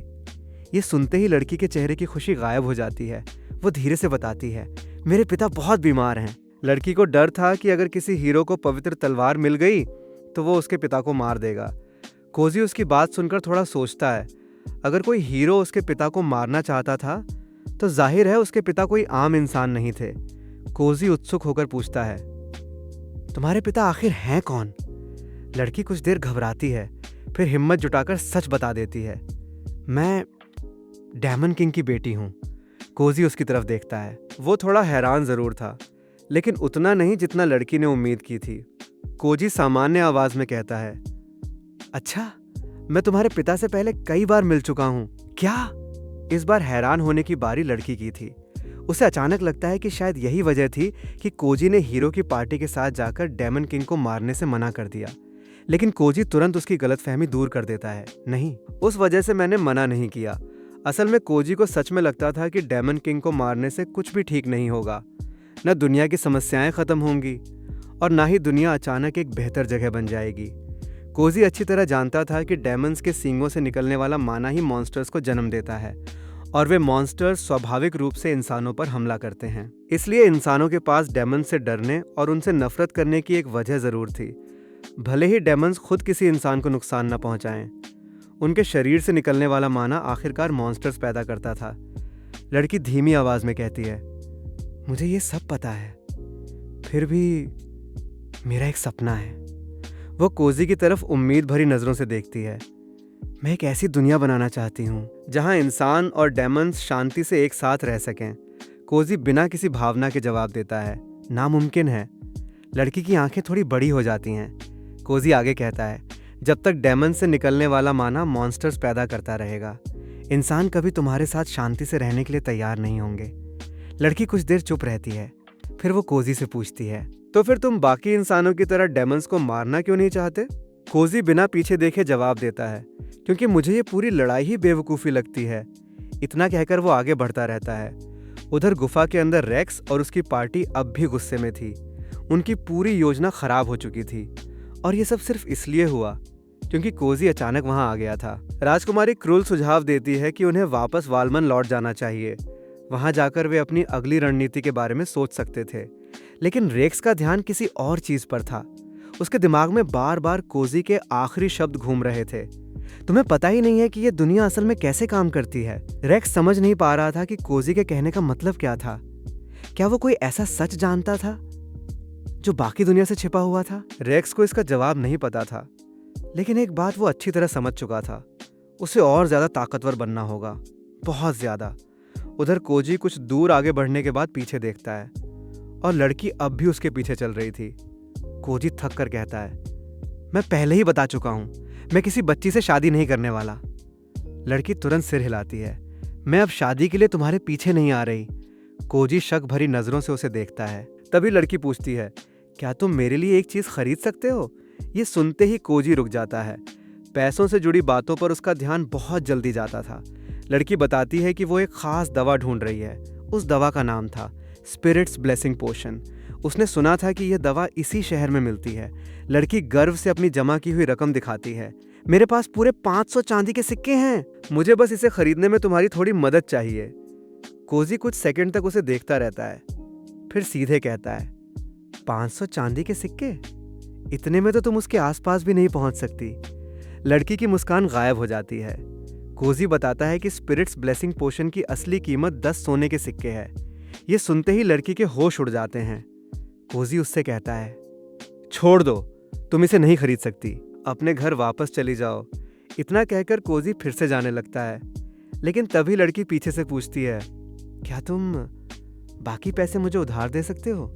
ये सुनते ही लड़की के चेहरे की खुशी गायब हो जाती है। वो धीरे से बताती है, मेरे पिता बहुत बीमार हैं। लड़की को डर था कि अगर किसी हीरो को पवित्र तलवार मिल गई तो वो उसके पिता को मार देगा। कोजी उसकी बात सुनकर थोड़ा सोचता है, अगर कोई हीरो उसके पिता को मारना चाहता था तो जाहिर है उसके पिता कोई आम इंसान नहीं थे। कोजी उत्सुक होकर पूछता है, तुम्हारे पिता आखिर हैं कौन? लड़की कुछ देर घबराती है, फिर हिम्मत जुटाकर सच बता देती है, मैं डेमन किंग की बेटी हूँ। कोजी उसकी तरफ देखता है। वो थोड़ा हैरान जरूर था, लेकिन उतना नहीं जितना लड़की ने उम्मीद की थी। कोजी सामान्य आवाज में कहता है, अच्छा, मैं तुम्हारे पिता से पहले कई बार मिल चुका हूँ। क्या? इस बार हैरान होने की बारी लड़की की थी। उसे अचानक लगता है कि शायद यही वजह थी कि कोजी ने हीरो की पार्टी के साथ जाकर डेमन किंग को मारने से मना कर दिया। लेकिन कोजी तुरंत उसकी गलतफहमी दूर कर देता है, नहीं, उस वजह से मैंने मना नहीं किया। असल में कोजी को सच में लगता था कि डेमन किंग को मारने से कुछ भी ठीक नहीं होगा। न दुनिया की समस्याएं खत्म होंगी और ना ही दुनिया अचानक एक बेहतर जगह बन जाएगी। कोजी अच्छी तरह जानता था कि डेमन्स के सींगों से निकलने वाला माना ही मॉन्स्टर्स को जन्म देता है और वे मॉन्स्टर्स स्वाभाविक रूप से इंसानों पर हमला करते हैं। इसलिए इंसानों के पास डेमन्स से डरने और उनसे नफरत करने की एक वजह जरूर थी। भले ही डेमन्स खुद किसी इंसान को नुकसान न पहुंचाएं, उनके शरीर से निकलने वाला माना आखिरकार मॉन्स्टर्स पैदा करता था। लड़की धीमी आवाज में कहती है, मुझे ये सब पता है, फिर भी मेरा एक सपना है। वो कोजी की तरफ उम्मीद भरी नजरों से देखती है। मैं एक ऐसी दुनिया बनाना चाहती हूँ जहाँ इंसान और डेमन्स शांति से एक साथ रह सकें। कोजी बिना किसी भावना के जवाब देता है, नामुमकिन है। लड़की की आंखें थोड़ी बड़ी हो जाती हैं। कोजी आगे कहता है, जब तक डेमन से निकलने वाला माना मॉन्स्टर्स पैदा करता रहेगा, इंसान कभी तुम्हारे साथ शांति से रहने के लिए तैयार नहीं होंगे। लड़की कुछ देर चुप रहती है, फिर वो कोजी से पूछती है, तो फिर तुम बाकी इंसानों की तरह डेमन्स को मारना क्यों नहीं चाहते? कोजी बिना पीछे देखे जवाब देता है, क्योंकि मुझे ये पूरी लड़ाई ही बेवकूफ़ी लगती है। इतना कहकर वो आगे बढ़ता रहता है। उधर गुफा के अंदर रेक्स और उसकी पार्टी अब भी गुस्से में थी। उनकी पूरी योजना खराब हो चुकी थी और ये सब सिर्फ इसलिए हुआ क्योंकि कोजी अचानक वहां आ गया था। राजकुमारी क्रूल सुझाव देती है कि उन्हें वापस वालमन लौट जाना चाहिए। वहां जाकर वे अपनी अगली रणनीति के बारे में सोच सकते थे। लेकिन रेक्स का ध्यान किसी और चीज पर था। उसके दिमाग में बार बार कोजी के आखिरी शब्द घूम रहे थे, तुम्हें पता ही नहीं है कि यह दुनिया असल में कैसे काम करती है। रेक्स समझ नहीं पा रहा था कि कोजी के कहने का मतलब क्या था। क्या वो कोई ऐसा सच जानता था जो बाकी दुनिया से छिपा हुआ था? रेक्स को इसका जवाब नहीं पता था, लेकिन एक बात वो अच्छी तरह समझ चुका था, उसे और ज्यादा ताकतवर बनना होगा, बहुत ज्यादा। उधर कोजी कुछ दूर आगे बढ़ने के बाद पीछे देखता है और लड़की अब भी उसके पीछे चल रही थी। कोजी थक कर कहता है, मैं पहले ही बता चुका हूं, मैं किसी बच्ची से शादी नहीं करने वाला। लड़की तुरंत सिर हिलाती है, मैं अब शादी के लिए तुम्हारे पीछे नहीं आ रही। कोजी शक भरी नजरों से उसे देखता है। तभी लड़की पूछती है, क्या तुम मेरे लिए एक चीज खरीद सकते हो? ये सुनते ही कोजी रुक जाता है। पैसों से जुड़ी बातों पर उसका ध्यान बहुत जल्दी जाता था। लड़की बताती है कि वो एक खास दवा ढूंढ रही है। उस दवा का नाम था स्पिरिट्स ब्लेसिंग पोशन। उसने सुना था कि यह दवा इसी शहर में मिलती है। लड़की गर्व से अपनी जमा की हुई रकम दिखाती है, मेरे पास पूरे 500 चांदी के सिक्के हैं, मुझे बस इसे खरीदने में तुम्हारी थोड़ी मदद चाहिए। कोजी कुछ सेकंड तक उसे देखता रहता है, फिर सीधे कहता है, 500 चांदी के सिक्के? इतने में तो तुम उसके आसपास भी नहीं पहुंच सकती। लड़की की मुस्कान गायब हो जाती है। कोजी बताता है कि स्पिरिट्स ब्लेसिंग पोशन की असली कीमत 10 सोने के सिक्के है। ये सुनते ही लड़की के होश उड़ जाते हैं। कोजी उससे कहता है, छोड़ दो, तुम इसे नहीं खरीद सकती, अपने घर वापस चली जाओ। इतना कहकर कोजी फिर से जाने लगता है, लेकिन तभी लड़की पीछे से पूछती है, क्या तुम बाकी पैसे मुझे उधार दे सकते हो?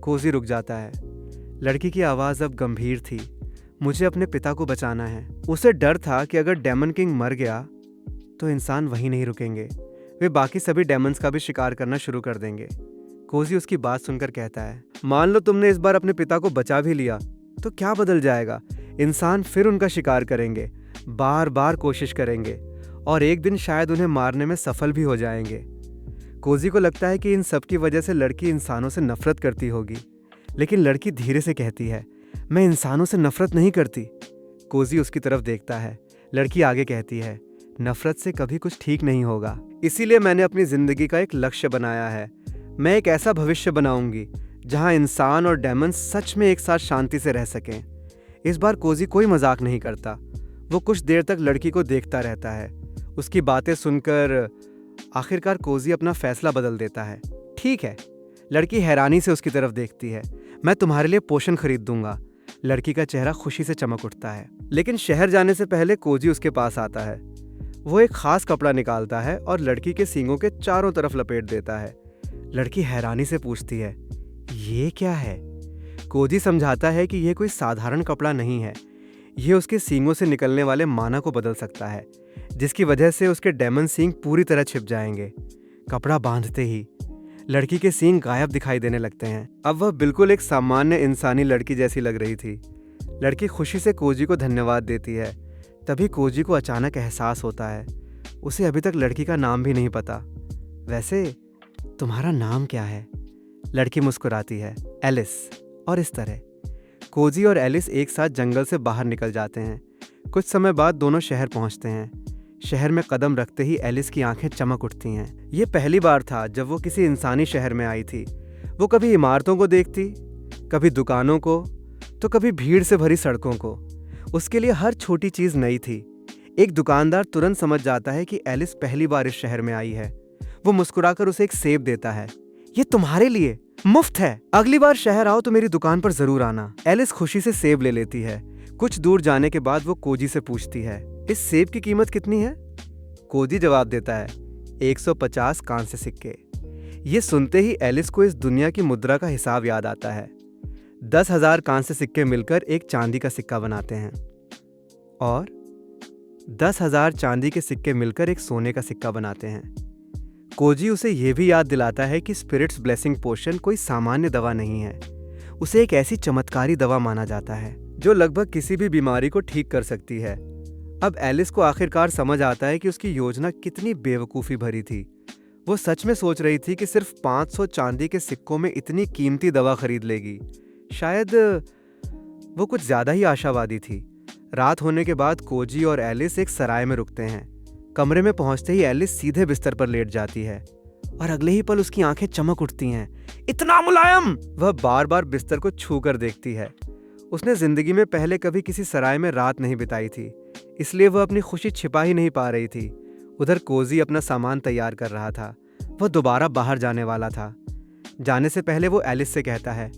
कोजी रुक जाता है। लड़की की आवाज़ अब गंभीर थी, मुझे अपने पिता को बचाना है। उसे डर था कि अगर डेमन किंग मर गया तो इंसान वहीं नहीं रुकेंगे, वे बाकी सभी डेमन्स का भी शिकार करना शुरू कर देंगे। कोजी उसकी बात सुनकर कहता है, मान लो तुमने इस बार अपने पिता को बचा भी लिया, तो क्या बदल जाएगा? इंसान फिर उनका शिकार करेंगे, बार बार कोशिश करेंगे और एक दिन शायद उन्हें मारने में सफल भी हो जाएंगे। कोजी को लगता है कि इन सब की वजह से लड़की इंसानों से नफरत करती होगी, लेकिन लड़की धीरे से कहती है, मैं इंसानों से नफरत नहीं करती। कोजी उसकी तरफ देखता है। लड़की आगे कहती है, नफरत से कभी कुछ ठीक नहीं होगा, इसीलिए मैंने अपनी जिंदगी का एक लक्ष्य बनाया है। मैं एक ऐसा भविष्य बनाऊंगी जहां इंसान और डेमन सच में एक साथ शांति से रह सकें। इस बार कोजी कोई मजाक नहीं करता। वो कुछ देर तक लड़की को देखता रहता है। उसकी बातें सुनकर आखिरकार कोजी अपना फैसला बदल देता है। ठीक है। लड़की हैरानी से उसकी तरफ देखती है। मैं तुम्हारे लिए पोषण खरीद दूंगा। लड़की का चेहरा खुशी से चमक उठता है। लेकिन शहर जाने से पहले कोजी उसके पास आता है। वो एक खास कपड़ा निकालता है और लड़की के सींगों के चारों तरफ लपेट देता है। लड़की हैरानी से पूछती है, ये क्या है? कोजी समझाता है कि यह कोई साधारण कपड़ा नहीं है। यह उसके सींगों से निकलने वाले माना को बदल सकता है, जिसकी वजह से उसके डेमन सींग पूरी तरह छिप जाएंगे। कपड़ा बांधते ही लड़की के सींग गायब दिखाई देने लगते हैं। अब वह बिल्कुल एक सामान्य इंसानी लड़की जैसी लग रही थी। लड़की खुशी से कोजी को धन्यवाद देती है। तभी कोजी को अचानक एहसास होता है, उसे अभी तक लड़की का नाम भी नहीं पता। वैसे तुम्हारा नाम क्या है? लड़की मुस्कुराती है, एलिस। और इस तरह कोजी और एलिस एक साथ जंगल से बाहर निकल जाते हैं। कुछ समय बाद दोनों शहर पहुंचते हैं। शहर में कदम रखते ही एलिस की आंखें चमक उठती हैं। ये पहली बार था जब वो किसी इंसानी शहर में आई थी। वो कभी इमारतों को देखती, कभी दुकानों को, तो कभी भीड़ से भरी सड़कों को। उसके लिए हर छोटी चीज नई थी। एक दुकानदार तुरंत समझ जाता है कि एलिस पहली बार इस शहर में आई है। वो मुस्कुराकर उसे एक सेब देता है। ये तुम्हारे लिए मुफ्त है, अगली बार शहर आओ तो मेरी दुकान पर जरूर आना। एलिस खुशी से सेब ले लेती है। कुछ दूर जाने के बाद वो कोजी से पूछती है, इस सेब की कीमत कितनी है? कोजी जवाब देता है, 150 कांस्य सिक्के। ये सुनते ही एलिस को इस दुनिया की मुद्रा का हिसाब याद आता है। 10,000 कांस्य सिक्के मिलकर एक चांदी का सिक्का बनाते हैं और 10,000 चांदी के सिक्के मिलकर एक सोने का सिक्का बनाते हैं। कोजी उसे यह भी याद दिलाता है कि स्पिरिट्स ब्लेसिंग पोशन कोई सामान्य दवा नहीं है। उसे एक ऐसी चमत्कारी दवा माना जाता है जो लगभग किसी भी बीमारी को ठीक कर सकती है। अब एलिस को आखिरकार समझ आता है कि उसकी योजना कितनी बेवकूफ़ी भरी थी। वो सच में सोच रही थी कि सिर्फ 500 चांदी के सिक्कों में इतनी कीमती दवा खरीद लेगी। शायद वो कुछ ज़्यादा ही आशावादी थी। रात होने के बाद कोजी और एलिस एक सराय में रुकते हैं। कमरे में पहुंचते ही एलिस सीधे बिस्तर पर लेट जाती है और अगले ही पल उसकी आंखें चमक उठती हैं। इतना मुलायम! वह बार बार बिस्तर को छू कर देखती है। उसने जिंदगी में पहले कभी किसी सराय में रात नहीं बिताई थी, इसलिए वह अपनी खुशी छिपा ही नहीं पा रही थी। उधर कोजी अपना सामान तैयार कर रहा था। वह दोबारा बाहर जाने वाला था। जाने से पहले वो एलिस से कहता है,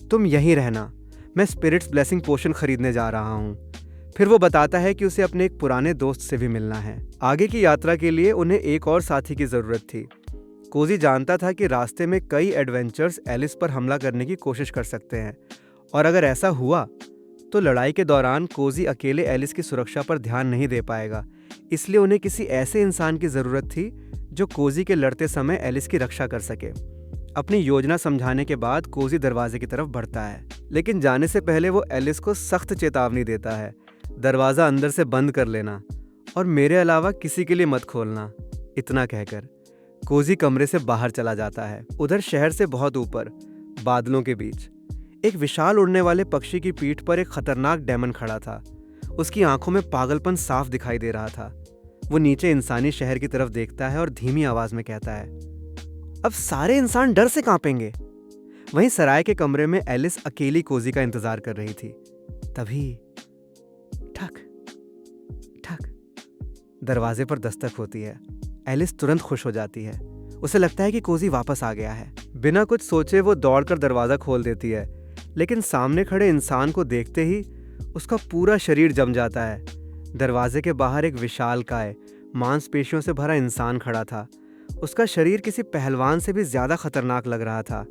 तुम यहीं रहना, मैं स्पिरिट्स ब्लेसिंग पोशन खरीदने जा रहा हूँ। फिर वो बताता है कि उसे अपने एक पुराने दोस्त से भी मिलना है। आगे की यात्रा के लिए उन्हें एक और साथी की जरूरत थी। कोजी जानता था कि रास्ते में कई एडवेंचर्स एलिस पर हमला करने की कोशिश कर सकते हैं, और अगर ऐसा हुआ तो लड़ाई के दौरान कोजी अकेले एलिस की सुरक्षा पर ध्यान नहीं दे पाएगा। इसलिए उन्हें किसी ऐसे इंसान की जरूरत थी जो कोजी के लड़ते समय एलिस की रक्षा कर सके। अपनी योजना समझाने के बाद कोजी दरवाजे की तरफ बढ़ता है, लेकिन जाने से पहले वो एलिस को सख्त चेतावनी देता है, दरवाज़ा अंदर से बंद कर लेना और मेरे अलावा किसी के लिए मत खोलना। इतना कहकर कोजी कमरे से बाहर चला जाता है। उधर शहर से बहुत ऊपर बादलों के बीच एक विशाल उड़ने वाले पक्षी की पीठ पर एक खतरनाक डेमन खड़ा था। उसकी आंखों में पागलपन साफ दिखाई दे रहा था। वो नीचे इंसानी शहर की तरफ देखता है और धीमी आवाज में कहता है, अब सारे इंसान डर से कांपेंगे। वहीं सराय के कमरे में एलिस अकेली कोजी का इंतजार कर रही थी। तभी ठक ठक दरवाजे पर दस्तक होती है। एलिस तुरंत खुश हो जाती है। उसे लगता है कि कोजी वापस आ गया है। बिना कुछ सोचे वो दौड़कर दरवाजा खोल देती है, लेकिन सामने खड़े इंसान को देखते ही उसका पूरा शरीर जम जाता है। दरवाजे के बाहर एक विशालकाय मांसपेशियों से भरा इंसान खड़ा था। उसका शरीर किसी पहलवान से भी ज्यादा खतरनाक लग रहा था।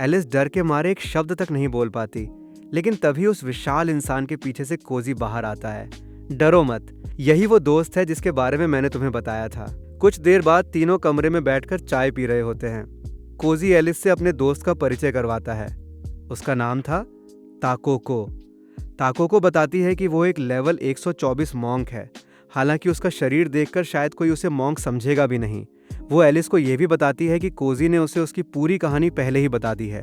एलिस डर के मारे एक शब्द तक नहीं बोल पाती, लेकिन तभी उस विशाल इंसान के पीछे से कोजी बाहर आता है। डरो मत, यही वो दोस्त है जिसके बारे में मैंने तुम्हें बताया था। कुछ देर बाद तीनों कमरे में बैठकर चाय पी रहे होते हैं। कोजी एलिस से अपने दोस्त का परिचय करवाता है। उसका नाम था ताकोको। ताको को बताती है कि वो एक लेवल 124 मॉन्क है। हालांकि उसका शरीर देखकर शायद कोई उसे मॉन्क समझेगा भी नहीं। वो एलिस को ये भी बताती है कि कोजी ने उसे उसकी पूरी कहानी पहले ही बता दी है।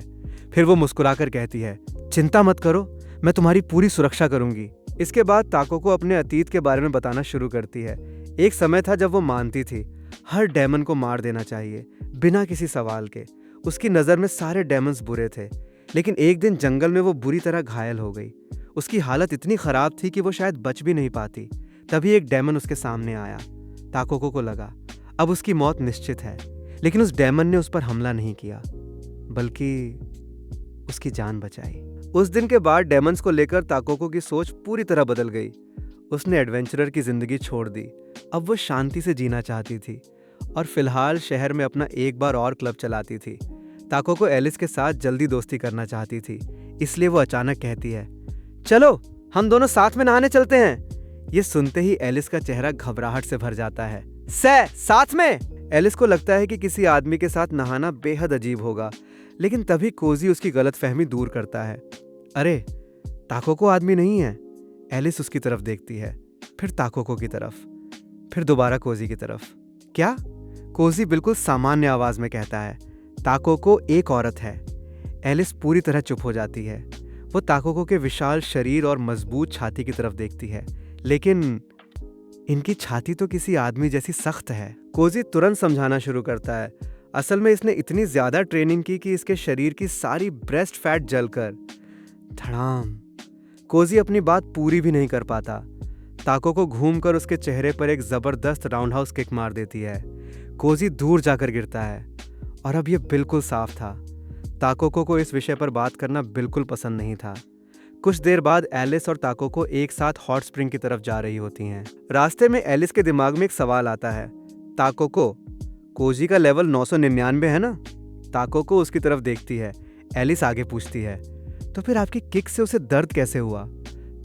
फिर वो मुस्कुराकर कहती है, चिंता मत करो, मैं तुम्हारी पूरी सुरक्षा करूंगी। इसके बाद ताको को अपने अतीत के बारे में बताना शुरू करती है। एक समय था जब वो मानती थी हर डेमन को मार देना चाहिए बिना किसी सवाल के। उसकी नज़र में सारे डेमन्स बुरे थे। लेकिन एक दिन जंगल में वो बुरी तरह घायल हो गई। उसकी हालत इतनी खराब थी कि वो शायद बच भी नहीं पाती। तभी एक डेमन उसके सामने आया। ताकोको को लगा अब उसकी मौत निश्चित है, लेकिन उस डेमन ने उस पर हमला नहीं किया, बल्कि उसकी जान बचाई। उस दिन के बाद डेमन्स को लेकर ताकोको की सोच पूरी तरह बदल गई। उसने एडवेंचरर की जिंदगी छोड़ दी। अब वो शांति से जीना चाहती थी और फिलहाल शहर में अपना एक बार और क्लब चलाती थी। ताकोको एलिस के साथ जल्दी दोस्ती करना चाहती थी, इसलिए वो अचानक कहती है, चलो हम दोनों साथ में नहाने चलते हैं। ये सुनते ही एलिस का चेहरा घबराहट से भर जाता है। साथ में? एलिस को लगता है कि किसी आदमी के साथ नहाना बेहद अजीब होगा, लेकिन तभी कोजी उसकी गलतफहमी दूर करता है। अरे ताकोको आदमी नहीं है। एलिस उसकी तरफ देखती है, फिर ताकोको की तरफ, फिर दोबारा कोजी की तरफ। क्या? कोजी बिल्कुल सामान्य आवाज में कहता है, ताकोको एक औरत है। एलिस पूरी तरह चुप हो जाती है। वो ताकोको के विशाल शरीर और मजबूत छाती की तरफ देखती है, लेकिन इनकी छाती तो किसी आदमी जैसी सख्त है। कोजी तुरंत समझाना शुरू करता है, असल में इसने इतनी ज्यादा ट्रेनिंग की कि इसके शरीर की सारी ब्रेस्ट फैट जलकर। धड़ाम। कोजी अपनी बात पूरी भी नहीं कर पाता। ताकोको घूमकर उसके चेहरे पर एक जबरदस्त राउंडहाउस किक मार देती है। कोजी दूर जाकर गिरता है। और अब यह बिल्कुल साफ था, ताकोको को इस विषय पर बात करना बिल्कुल पसंद नहीं था। कुछ देर बाद एलिस और ताकोको एक साथ हॉट स्प्रिंग की तरफ जा रही होती हैं। रास्ते में एलिस के दिमाग में एक सवाल आता है, ताकोको, कोजी का लेवल 999 है ना? ताकोको उसकी तरफ देखती है। एलिस आगे पूछती है, तो फिर आपकी किक से उसे दर्द कैसे हुआ?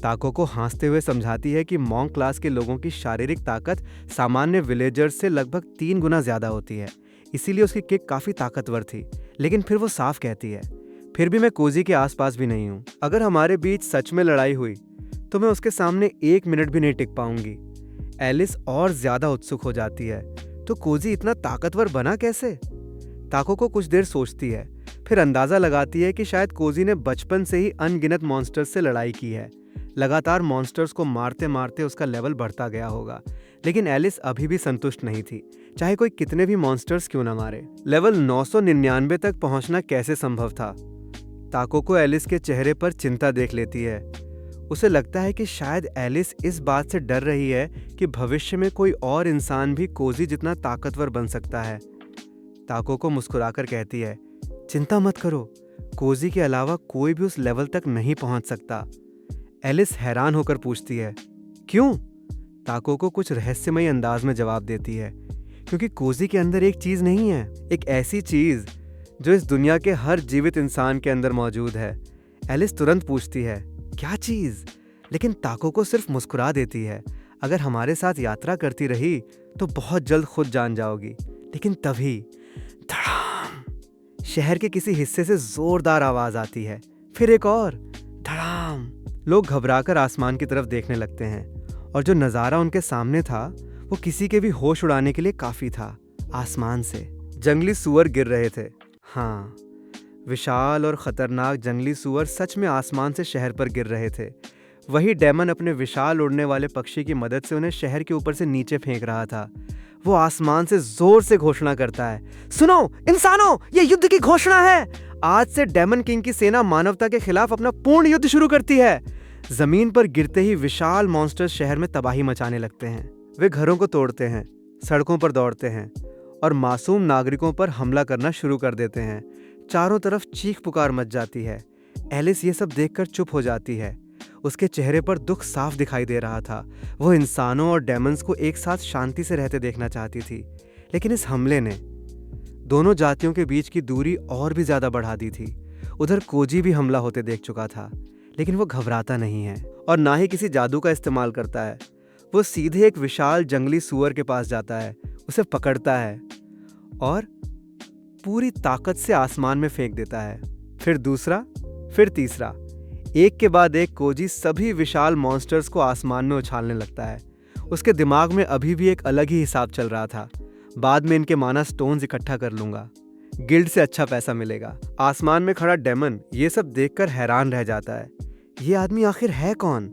ताकोको हंसते हुए समझाती है कि मॉन्क क्लास के लोगों की शारीरिक ताकत सामान्य विलेजर्स से लगभग 3 गुना ज्यादा होती है, इसीलिए उसकी किक काफी ताकतवर थी। लेकिन फिर वो साफ कहती है, फिर भी मैं कोजी के आसपास भी नहीं हूँ। अगर हमारे बीच सच में लड़ाई हुई तो मैं उसके सामने 1 मिनट भी नहीं टिक पाऊंगी। एलिस और ज्यादा उत्सुक हो जाती है, तो कोजी इतना ताकतवर बना कैसे? ताकोको कुछ देर सोचती है, फिर अंदाजा लगाती है कि शायद कोजी ने बचपन से ही अनगिनत मॉन्स्टर्स से लड़ाई की है। लगातार मॉन्स्टर्स को मारते मारते उसका लेवल बढ़ता गया होगा। लेकिन एलिस अभी भी संतुष्ट नहीं थी, चाहे कोई कितने भी मॉन्स्टर्स क्यों न मारे। लेवल 999 तक पहुंचना कैसे संभव था? ताकोको एलिस के चेहरे पर चिंता देख लेती है। उसे लगता है कि शायद एलिस इस बात से डर रही है कि भविष्य में कोई और इंसान भी कोजी जितना ताकतवर बन सकता है। ताकोको मुस्कुराकर कहती है, चिंता मत करो, कोजी के अलावा कोई भी उस लेवल तक नहीं पहुंच सकता। एलिस हैरान होकर पूछती है, क्यों? ताकोको कुछ रहस्यमयी अंदाज में जवाब देती है, क्योंकि कोजी के अंदर एक चीज नहीं है, एक ऐसी चीज जो इस दुनिया के हर जीवित इंसान के अंदर मौजूद है। एलिस तुरंत पूछती है, क्या चीज? लेकिन ताकोको सिर्फ मुस्कुरा देती है, अगर हमारे साथ यात्रा करती रही तो बहुत जल्द खुद जान जाओगी। लेकिन तभी धड़ाम, शहर के किसी हिस्से से जोरदार आवाज आती है, फिर एक और धड़ाम। लोग घबराकर आसमान की तरफ देखने लगते हैं, और जो नजारा उनके सामने था वो किसी के भी होश उड़ाने के लिए काफी था। आसमान से जंगली सूअर गिर रहे थे। हाँ, विशाल और खतरनाक जंगली सूअर सच में आसमान से शहर पर गिर रहे थे। वही डेमन अपने विशाल उड़ने वाले पक्षी की मदद से उन्हें शहर के ऊपर से नीचे फेंक रहा था। वो आसमान से जोर से घोषणा करता है, सुनो इंसानों, ये युद्ध की घोषणा है। आज से डेमन किंग की सेना मानवता के खिलाफ अपना पूर्ण युद्ध शुरू करती है। जमीन पर गिरते ही विशाल मॉन्स्टर्स शहर में तबाही मचाने लगते हैं। वे घरों को तोड़ते हैं, सड़कों पर दौड़ते हैं और मासूम नागरिकों पर हमला करना शुरू कर देते हैं। चारों तरफ चीख पुकार मच जाती है। एलिस ये सब देखकर चुप हो जाती है। उसके चेहरे पर दुख साफ दिखाई दे रहा था। वो इंसानों और डेमन्स को एक साथ शांति से रहते देखना चाहती थी, लेकिन इस हमले ने दोनों जातियों के बीच की दूरी और भी ज्यादा बढ़ा दी थी। उधर कोजी भी हमला होते देख चुका था, लेकिन वो घबराता नहीं है और ना ही किसी जादू का इस्तेमाल करता है। वो सीधे एक विशाल जंगली सूअर के पास जाता है, उसे पकड़ता है और पूरी ताकत से आसमान में फेंक देता है। फिर दूसरा, फिर तीसरा। एक के बाद एक कोजी सभी विशाल मॉन्स्टर्स को आसमान में उछालने लगता है। उसके दिमाग में अभी भी एक अलग ही हिसाब चल रहा था। बाद में इनके माना स्टोन्स इकट्ठा कर लूंगा, गिल्ड से अच्छा पैसा मिलेगा। आसमान में खड़ा डेमन ये सब देखकर हैरान रह जाता है। ये आदमी आखिर है कौन?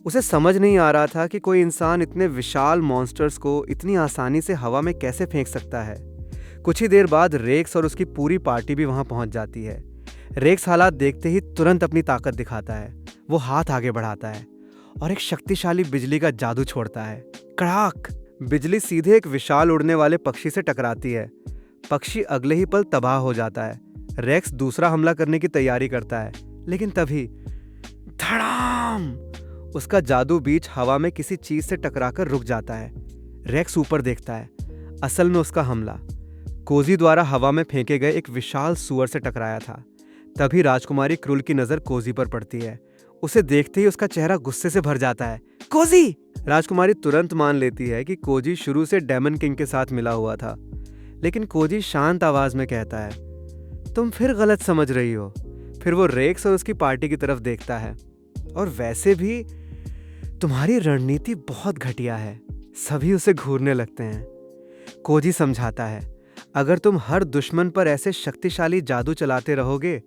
उसे समझ नहीं आ रहा था कि कोई इंसान इतने विशाल मॉन्स्टर्स को इतनी आसानी से हवा में कैसे फेंक सकता है। कुछ ही देर बाद रेक्स और उसकी पूरी पार्टी भी वहां पहुंच जाती है। रेक्स हालात देखते ही तुरंत अपनी ताकत दिखाता है। वो हाथ आगे बढ़ाता है और एक शक्तिशाली बिजली का जादू छोड़ता है। कड़ाक! बिजली सीधे एक विशाल उड़ने वाले पक्षी से टकराती है। पक्षी अगले ही पल तबाह हो जाता है। रेक्स दूसरा हमला करने की तैयारी करता है, लेकिन तभी धड़ाम! उसका जादू बीच हवा में किसी चीज से टकराकर रुक जाता है। रेक्स ऊपर देखता है। असल में उसका हमला कोजी द्वारा हवा में फेंके गए एक विशाल सुअर से टकराया था। तभी राजकुमारी क्रूल की नजर कोजी पर पड़ती है। उसे देखते ही उसका चेहरा गुस्से से भर जाता है। कोजी! राजकुमारी तुरंत मान लेती है कि कोजी शुरू से डेमन किंग के साथ मिला हुआ था, लेकिन कोजी शांत आवाज में कहता है, तुम फिर गलत समझ रही हो। फिर वो रेक्स और उसकी पार्टी की तरफ देखता है। और वैसे भी तुम्हारी रणनीति बहुत घटिया है। सभी उसे घूरने लगते हैं। कोजी समझाता है, अगर तुम हर दुश्मन पर ऐसे शक्तिशाली जादू चलाते रहोगे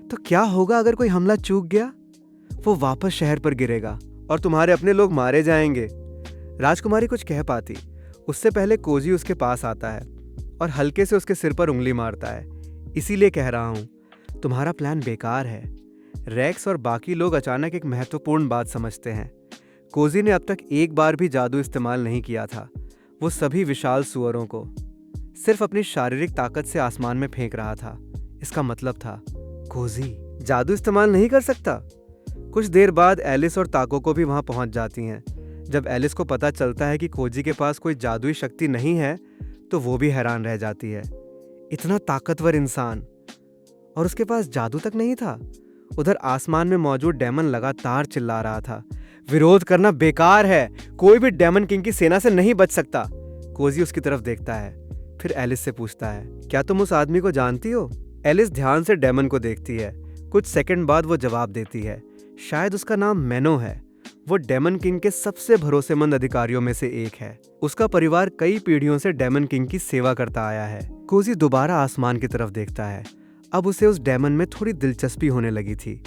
तो क्या होगा अगर कोई हमला चूक गया? वो वापस शहर पर गिरेगा और तुम्हारे अपने लोग मारे जाएंगे। राजकुमारी कुछ कह पाती, उससे पहले कोजी उसके पास आता है और हल्के से उसके सिर पर उंगली मारता है। इसीलिए कह रहा हूं, तुम्हारा प्लान बेकार है। रेक्स और बाकी लोग अचानक एक महत्वपूर्ण बात समझते हैं। कोजी ने अब तक एक बार भी जादू इस्तेमाल नहीं किया था। वो सभी विशाल सुअरों को सिर्फ अपनी शारीरिक ताकत से आसमान में फेंक रहा था। इसका मतलब था कोजी जादू इस्तेमाल नहीं कर सकता। कुछ देर बाद एलिस और ताको को भी वहां पहुंच जाती हैं। जब एलिस को पता चलता है कि कोजी के पास कोई जादुई शक्ति नहीं है तो वो भी हैरान रह जाती है। इतना ताकतवर इंसान और उसके पास जादू तक नहीं था। उधर आसमान में मौजूद डेमन लगातार चिल्ला रहा था, विरोध करना बेकार है, कोई भी डेमन किंग की सेना से नहीं बच सकता। कोजी उसकी तरफ देखता है, फिर एलिस से पूछता है, क्या तुम उस आदमी को जानती हो? एलिस ध्यान से डेमन को देखती है। कुछ सेकंड बाद वो जवाब देती है, शायद उसका नाम मैनो है। वो डेमन किंग के सबसे भरोसेमंद अधिकारियों में से एक है। उसका परिवार कई पीढ़ियों से डेमन किंग की सेवा करता आया है। कोजी दोबारा आसमान की तरफ देखता है। अब उसे उस डेमन में थोड़ी दिलचस्पी होने लगी थी।